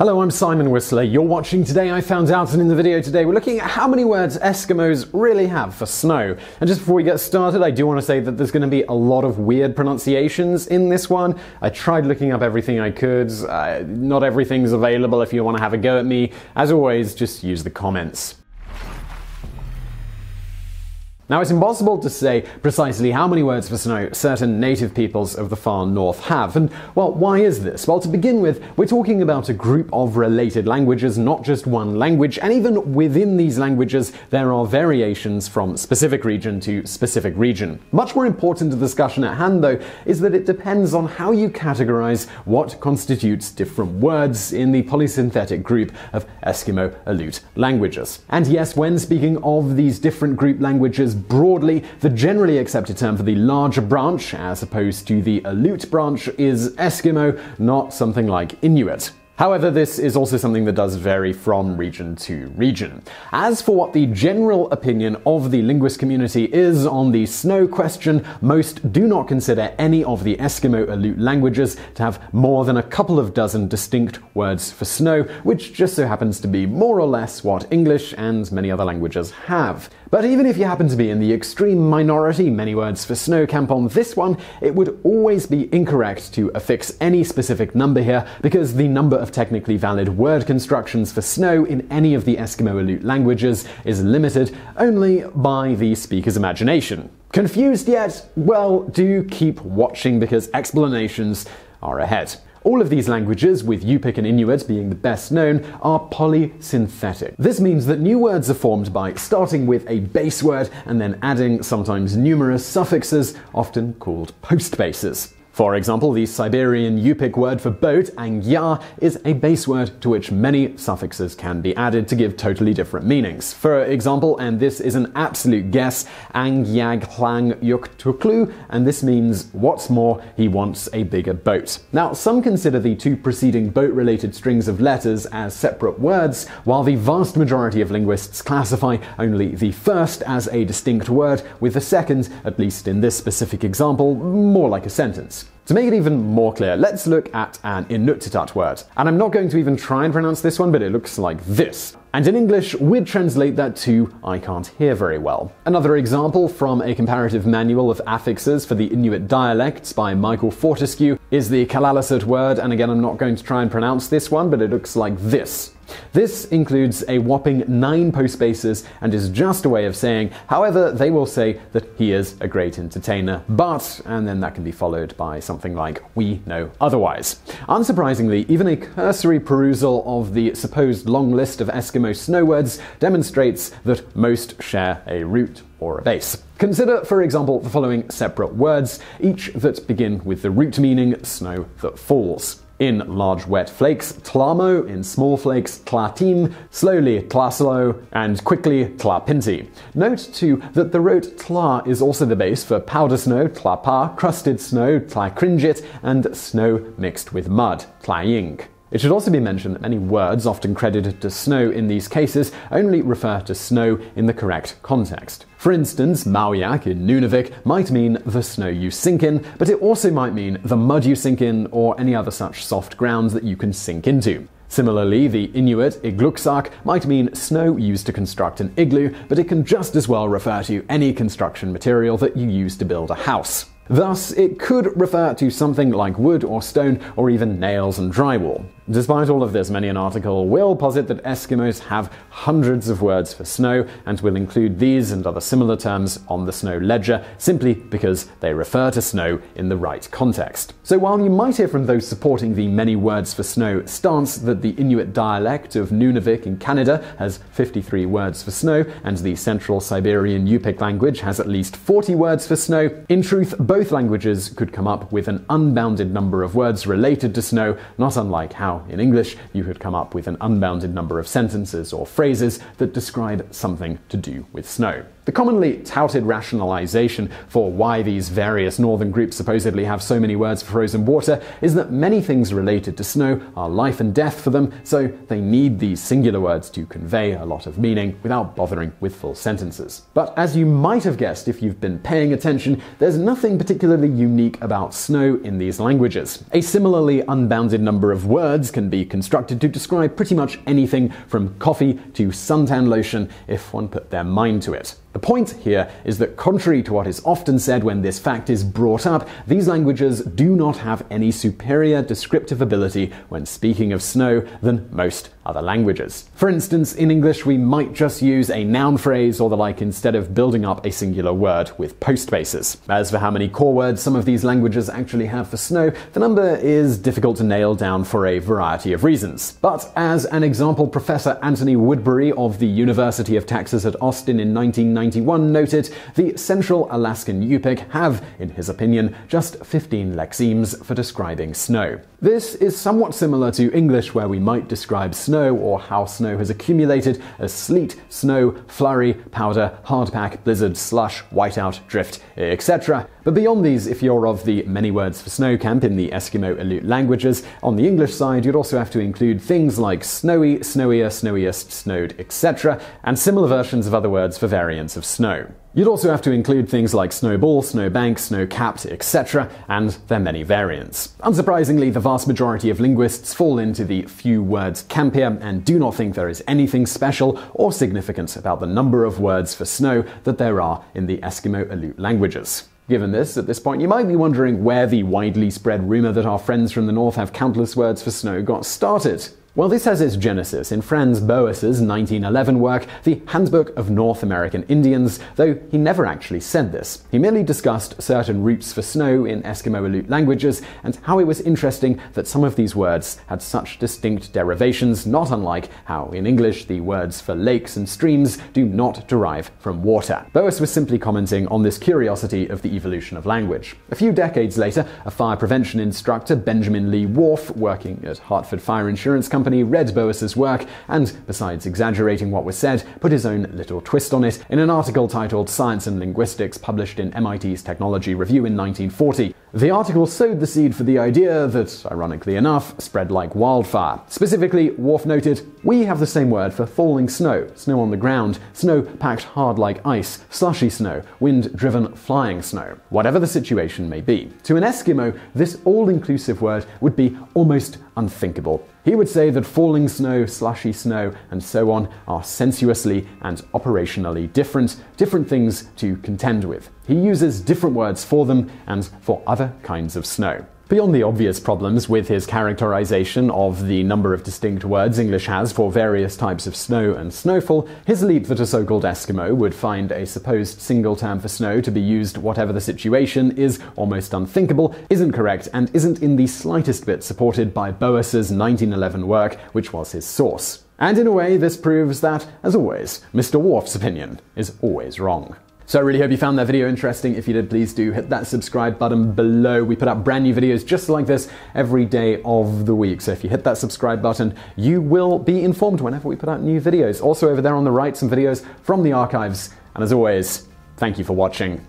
Hello, I'm Simon Whistler. You're watching Today I Found Out, and in the video today we're looking at how many words Eskimos really have for snow. And just before we get started, I do want to say that there's going to be a lot of weird pronunciations in this one. I tried looking up everything I could. Not everything's available if you want to have a go at me. As always, just use the comments. Now, it's impossible to say precisely how many words for snow certain native peoples of the far north have. And, well, why is this? Well, to begin with, we're talking about a group of related languages, not just one language, and even within these languages, there are variations from specific region to specific region. Much more important to the discussion at hand, though, is that it depends on how you categorize what constitutes different words in the polysynthetic group of Eskimo-Aleut languages. And yes, when speaking of these different group languages, broadly, the generally accepted term for the larger branch, as opposed to the Aleut branch, is Eskimo, not something like Inuit. However, this is also something that does vary from region to region. As for what the general opinion of the linguist community is on the snow question, most do not consider any of the Eskimo-Aleut languages to have more than a couple of dozen distinct words for snow, which just so happens to be more or less what English and many other languages have. But even if you happen to be in the extreme minority many words for snow camp on this one, it would always be incorrect to affix any specific number here, because the number of technically valid word constructions for snow in any of the Eskimo-Aleut languages is limited only by the speaker's imagination. Confused yet? Well, do keep watching, because explanations are ahead. All of these languages, with Yupik and Inuit being the best known, are polysynthetic. This means that new words are formed by starting with a base word and then adding sometimes numerous suffixes, often called postbases. For example, the Siberian Yupik word for boat, angya, is a base word to which many suffixes can be added to give totally different meanings. For example, and this is an absolute guess, angyag hlang yuk tuklu, and this means, what's more, he wants a bigger boat. Now, some consider the two preceding boat-related strings of letters as separate words, while the vast majority of linguists classify only the first as a distinct word, with the second, at least in this specific example, more like a sentence. To make it even more clear, let's look at an Inuktitut word. And I'm not going to even try and pronounce this one, but it looks like this. And in English, we'd translate that to I can't hear very well. Another example from a comparative manual of affixes for the Inuit dialects by Michael Fortescue is the Kalaallisut word, and again, I'm not going to try and pronounce this one, but it looks like this. This includes a whopping 9 postbases and is just a way of saying, however, they will say that he is a great entertainer, but, and then that can be followed by something like we know otherwise. Unsurprisingly, even a cursory perusal of the supposed long list of Eskimo snow words demonstrates that most share a root or a base. Consider, for example, the following separate words, each that begin with the root meaning snow that falls. In large wet flakes, tlamo, in small flakes, tlatim, slowly, tlaslo, and quickly, tlapinti. Note, too, that the root tla is also the base for powder snow, tlapa, crusted snow, tlakringit, and snow mixed with mud, tlaying. It should also be mentioned that many words often credited to snow in these cases only refer to snow in the correct context. For instance, Mauyak in Nunavik might mean the snow you sink in, but it also might mean the mud you sink in or any other such soft ground that you can sink into. Similarly, the Inuit igluksak might mean snow used to construct an igloo, but it can just as well refer to any construction material that you use to build a house. Thus, it could refer to something like wood or stone or even nails and drywall. Despite all of this, many an article will posit that Eskimos have hundreds of words for snow and will include these and other similar terms on the snow ledger simply because they refer to snow in the right context. So while you might hear from those supporting the many words for snow stance that the Inuit dialect of Nunavik in Canada has 53 words for snow and the Central Siberian Yupik language has at least 40 words for snow, in truth, both languages could come up with an unbounded number of words related to snow, not unlike how in English you could come up with an unbounded number of sentences or phrases that describe something to do with snow. The The commonly touted rationalization for why these various northern groups supposedly have so many words for frozen water is that many things related to snow are life and death for them, so they need these singular words to convey a lot of meaning without bothering with full sentences. But as you might have guessed if you've been paying attention, there's nothing particularly unique about snow in these languages. A similarly unbounded number of words can be constructed to describe pretty much anything from coffee to suntan lotion if one put their mind to it. The point here is that contrary to what is often said when this fact is brought up, these languages do not have any superior descriptive ability when speaking of snow than most other languages. For instance, in English we might just use a noun phrase or the like instead of building up a singular word with postbases. As for how many core words some of these languages actually have for snow, the number is difficult to nail down for a variety of reasons. But as an example, Professor Anthony Woodbury of the University of Texas at Austin in 1991 noted, the Central Alaskan Yupik have, in his opinion, just 15 lexemes for describing snow. This is somewhat similar to English, where we might describe snow or how snow has accumulated as sleet, snow, flurry, powder, hardpack, blizzard, slush, whiteout, drift, etc. But beyond these, if you're of the many words for snow camp in the Eskimo Aleut languages, on the English side you'd also have to include things like snowy, snowier, snowiest, snowed, etc., and similar versions of other words for variants of snow. You'd also have to include things like snowball, snowbank, snow-capped, etc., and their many variants. Unsurprisingly, the vast majority of linguists fall into the few words camp here and do not think there is anything special or significant about the number of words for snow that there are in the Eskimo Aleut languages. Given this, at this point, you might be wondering where the widely spread rumor that our friends from the north have countless words for snow got started. Well, this has its genesis in Franz Boas's 1911 work, The Handbook of North American Indians, though he never actually said this. He merely discussed certain roots for snow in Eskimo Aleut languages and how it was interesting that some of these words had such distinct derivations, not unlike how in English the words for lakes and streams do not derive from water. Boas was simply commenting on this curiosity of the evolution of language. A few decades later, a fire prevention instructor, Benjamin Lee Worf, working at Hartford Fire Insurance Company, read Boas's work and, besides exaggerating what was said, put his own little twist on it in an article titled Science and Linguistics, published in MIT's Technology Review in 1940. The article sowed the seed for the idea that, ironically enough, spread like wildfire. Specifically, Worf noted, "We have the same word for falling snow, snow on the ground, snow packed hard like ice, slushy snow, wind-driven flying snow." Whatever the situation may be, to an Eskimo, this all-inclusive word would be almost unthinkable. He would say that falling snow, slushy snow, and so on are sensuously and operationally different things to contend with. He uses different words for them and for other kinds of snow. Beyond the obvious problems with his characterization of the number of distinct words English has for various types of snow and snowfall, his leap that a so-called Eskimo would find a supposed single term for snow to be used whatever the situation is almost unthinkable, isn't correct and isn't in the slightest bit supported by Boas's 1911 work, which was his source. And in a way, this proves that, as always, Mr. Worf's opinion is always wrong. So I really hope you found that video interesting. If you did, please do hit that subscribe button below. We put out brand new videos just like this every day of the week. So if you hit that subscribe button, you will be informed whenever we put out new videos. Also over there on the right, some videos from the archives. And as always, thank you for watching.